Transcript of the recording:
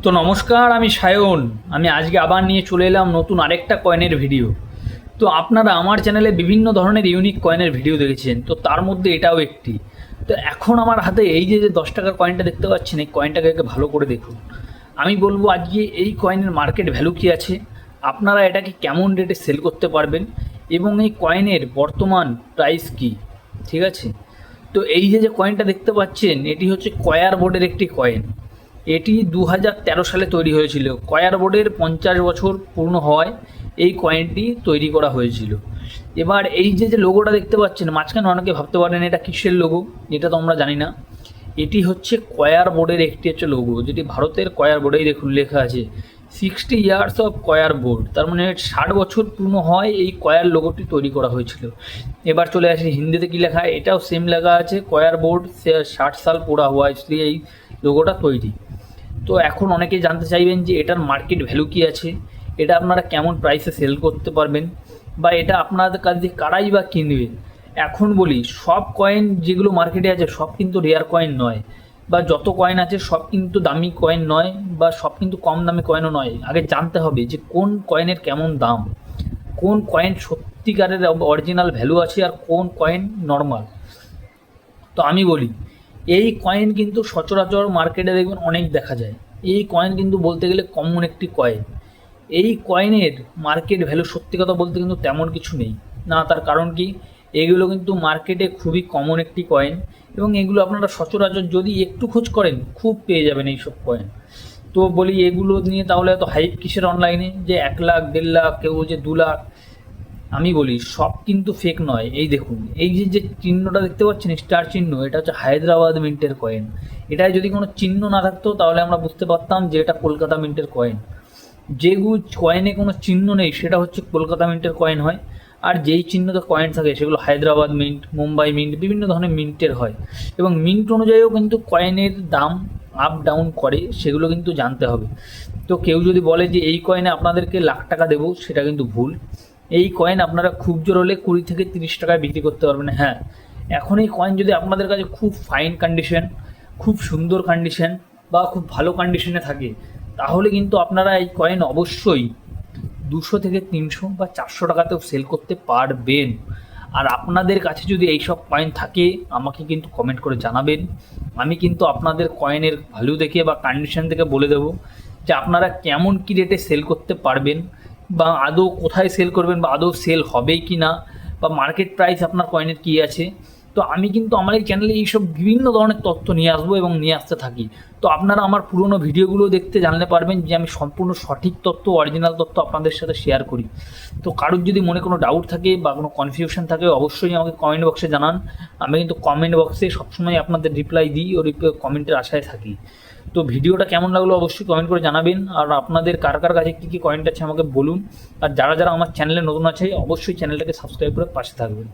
তো নমস্কার, আমি সায়ন। আমি আজকে আবার নিয়ে চলে এলাম নতুন আরেকটা কয়েনের ভিডিও। তো আপনারা আমার চ্যানেলে বিভিন্ন ধরনের ইউনিক কয়েনের ভিডিও দেখেছেন, তো তার মধ্যে এটাও একটি। তো এখন আমার হাতে এই যে 10 টাকার কয়েনটা দেখতে পাচ্ছেন, এই কয়েনটাকে ভালো করে দেখুন। আমি বলবো আজকে এই কয়েনের মার্কেট ভ্যালু কী আছে, আপনারা এটাকে কেমন রেটে সেল করতে পারবেন, এবং এই কয়েনের বর্তমান প্রাইস কী। ঠিক আছে, তো এই যে কয়েনটা দেখতে পাচ্ছেন, এটি হচ্ছে কয়ার বোর্ডের একটি কয়েন। এটি 2013 সালে তৈরি হয়েছিল। কয়ার বোর্ডের 50 বছর পূর্ণ হওয়ায় এই কয়েনটি তৈরি করা হয়েছিল। এবার এই যে লোগোটা দেখতে পাচ্ছেন মাঝখানে, অনেকে ভাবতে পারেন এটা কিসের লোগো, এটা তো আমরা জানি না। এটি হচ্ছে কয়ার বোর্ডের একটি হচ্ছে লোগো, যেটি ভারতের কয়ার বোর্ডেই দেখুন লেখা আছে 60 ইয়ার্স অফ কয়ার বোর্ড। তার মানে 60 বছর পূর্ণ হয় এই কয়ার লোগোটি তৈরি করা হয়েছিল। এবার চলে আসি হিন্দিতে কী লেখা, এটাও সেম লেখা আছে কয়ার বোর্ড 60 সাল পুরা হওয়া, इसलिए এই লোগোটা তৈরি। তো এখন অনেকেই জানতে চাইবেন যে এটার মার্কেট ভ্যালু কী আছে, এটা আপনারা কেমন প্রাইসে সেল করতে পারবেন, বা এটা আপনাদের কাছ দিয়ে কারাই বা কিনবে। এখন বলি, সব কয়েন যেগুলো মার্কেটে আছে সব কিন্তু রেয়ার কয়েন নয়, বা যত কয়েন আছে সব কিন্তু দামি কয়েন নয়, বা সব কিন্তু কম দামি কয়েনও নয়। আগে জানতে হবে যে কোন কয়েনের কেমন দাম, কোন কয়েন সত্যিকারের অরিজিনাল ভ্যালু আছে, আর কোন কয়েন নর্মাল। তো আমি বলি, এই কয়েন কিন্তু সচরাচর মার্কেটে দেখবেন অনেক দেখা যায়। এই কয়েন কিন্তু বলতে গেলে কমন একটি কয়েন। এই কয়েনের মার্কেট ভ্যালু সত্যি কথা বলতে কিন্তু তেমন কিছু নেই না। তার কারণ কি, এগুলো কিন্তু মার্কেটে খুবই কমন একটি কয়েন, এবং এগুলো আপনারা সচরাচর যদি একটু খোঁজ করেন খুব পেয়ে যাবেন এইসব কয়েন। তো বলি, এগুলো নিয়ে তাহলে এত হাইপ কিসের অনলাইনে, যে 1 লাখ 1.5 লাখ, কেউ যে 2 লাখ। আমি বলি সব কিন্তু ফেক নয়। এই দেখুন, এই যে চিহ্নটা দেখতে পাচ্ছেন, স্টার চিহ্ন, এটা হচ্ছে হায়দ্রাবাদ মিন্টের কয়েন। এটায় যদি কোনো চিহ্ন না থাকতো তাহলে আমরা বুঝতে পারতাম যে এটা কলকাতা মিন্টের কয়েন। যেগুলো কয়েনে কোনো চিহ্ন নেই সেটা হচ্ছে কলকাতা মিন্টের কয়েন হয়, আর যেই চিহ্নতে কয়েন থাকে সেগুলো হায়দ্রাবাদ মিন্ট, মুম্বাই মিন্ট, বিভিন্ন ধরনের মিন্টের হয়। এবং মিন্ট অনুযায়ীও কিন্তু কয়েনের দাম আপ ডাউন করে, সেগুলো কিন্তু জানতে হবে। তো কেউ যদি বলে যে এই কয়েনে আপনাদেরকে লাখ টাকা দেবো, সেটা কিন্তু ভুল। এই কয়েন আপনারা খুব জোর হলে 20 থেকে 30 টাকায় বিক্রি করতে পারবেন। হ্যাঁ, এখন এই কয়েন যদি আপনাদের কাছে খুব ফাইন কন্ডিশন, খুব সুন্দর কন্ডিশন, বা খুব ভালো কন্ডিশনে থাকে, তাহলে কিন্তু আপনারা এই কয়েন অবশ্যই 200 থেকে 300 বা 400 টাকাতেও সেল করতে পারবেন। আর আপনাদের কাছে যদি এইসব কয়েন থাকে, আমাকে কিন্তু কমেন্ট করে জানাবেন। আমি কিন্তু আপনাদের কয়েনের ভ্যালু দেখে বা কন্ডিশন দেখে বলে দেবো যে আপনারা কেমন কী রেটে সেল করতে পারবেন, বা আদৌ কোথায় সেল করবেন, বা আদৌ সেল হবেই কি না, বা মার্কেট প্রাইস আপনার কয়েনের কী আছে। তো আমি কিন্তু আমার এই চ্যানেলে এইসব বিভিন্ন ধরনের তথ্য নিয়ে আসবো এবং নিয়ে আসতে থাকি। তো আপনারা আমার পুরনো ভিডিওগুলো দেখতে জানতে পারবেন যে আমি সম্পূর্ণ সঠিক তথ্য, অরিজিনাল তথ্য আপনাদের সাথে শেয়ার করি। তো কারোর যদি মনে কোনো ডাউট থাকে বা কোনো কনফিউশন থাকে, অবশ্যই আমাকে কমেন্ট বক্সে জানান। আমি কিন্তু কমেন্ট বক্সে সবসময় আপনাদের রিপ্লাই দিই, ও কমেন্টের আশায় থাকি। তো ভিডিওটা কেমন লাগলো অবশ্যই কমেন্ট করে জানাবেন। আর আপনাদের কার কার কাছে কী কী কয়েন্ট আছে আমাকে বলুন। আর যারা যারা আমার চ্যানেলে নতুন আছে, অবশ্যই চ্যানেলটাকে সাবস্ক্রাইব করে পাশে থাকবেন।